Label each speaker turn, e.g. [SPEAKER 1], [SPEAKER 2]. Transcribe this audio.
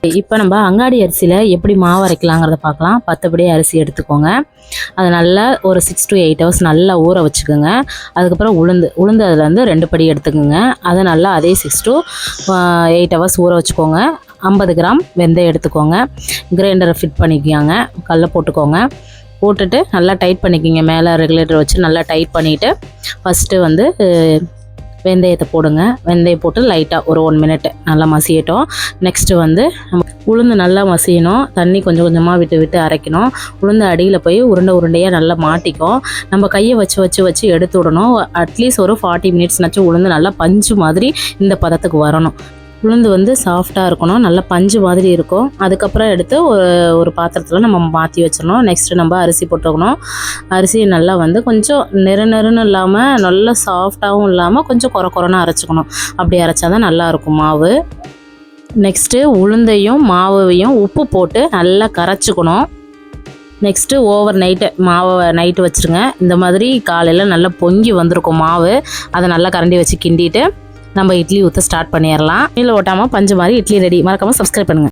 [SPEAKER 1] இப்போ நம்ம அங்காடி அரிசியில் எப்படி மாவு அரைக்கலாங்கிறத பார்க்கலாம். 10 படி அரிசி எடுத்துக்கோங்க. அதை நல்லா ஒரு 6 to 8 hours நல்லா ஊற வச்சுக்கோங்க. அதுக்கப்புறம் உளுந்து அதில் வந்து 2 படி எடுத்துக்கோங்க. அதை நல்லா அதே 6 to 8 hours ஊற வச்சுக்கோங்க. 50 கிராம் வெந்தயம் எடுத்துக்கோங்க. கிரைண்டரை ஃபிட் பண்ணிக்கோங்க. கல்லை போட்டுக்கோங்க. போட்டுட்டு நல்லா டைட் பண்ணிக்கோங்க. மேலே ரெகுலேட்டர் வச்சு நல்லா டைட் பண்ணிவிட்டு ஃபஸ்ட்டு வந்து வெந்தயத்தை போடுங்க. வெந்தயம் போட்டு லைட்டாக ஒரு 1 minute நல்லா மசியட்டும். நெக்ஸ்ட்டு வந்து உளுந்து நல்லா மசியணும். தண்ணி கொஞ்சம் கொஞ்சமாக விட்டு அரைக்கணும். உளுந்து அடியில் போய் உருண்டையாக நல்லா மாட்டிக்கும். நம்ம கையை வச்சு எடுத்து விடணும். அட்லீஸ்ட் ஒரு 40 minutes உளுந்து நல்லா பஞ்சு மாதிரி இந்த பதத்துக்கு வரணும். உளுந்து வந்து சாஃப்டாக இருக்கணும். நல்லா பஞ்சு மாதிரி இருக்கும். அதுக்கப்புறம் எடுத்து ஒரு பாத்திரத்தில் நம்ம மாற்றி வச்சிடணும். நெக்ஸ்ட்டு நம்ம அரிசி போட்டுக்கணும். அரிசி நல்லா வந்து கொஞ்சம் நெருன்னு இல்லாமல் நல்லா சாஃப்டாகவும் இல்லாமல் கொஞ்சம் குறைன்னு அரைச்சிக்கணும். அப்படி அரைச்சா தான் நல்லாயிருக்கும் மாவு. நெக்ஸ்ட்டு உளுந்தையும் மாவையும் உப்பு போட்டு நல்லா கரைச்சிக்கணும். நெக்ஸ்ட்டு ஓவர் நைட்டு மாவை நைட்டு வச்சுருங்க. இந்த மாதிரி காலையில் நல்லா பொங்கி வந்திருக்கும் மாவு. அதை நல்லா கரண்டி வச்சு கிண்டிட்டு நம்ம இட்லி ஊற்ற ஸ்டார்ட் பண்ணிடலாம். இல்லை ஓட்டாமல் பஞ்சு மாதிரி இட்லி ரெடி. மறக்காமல் சப்ஸ்கிரைப் பண்ணுங்கள்.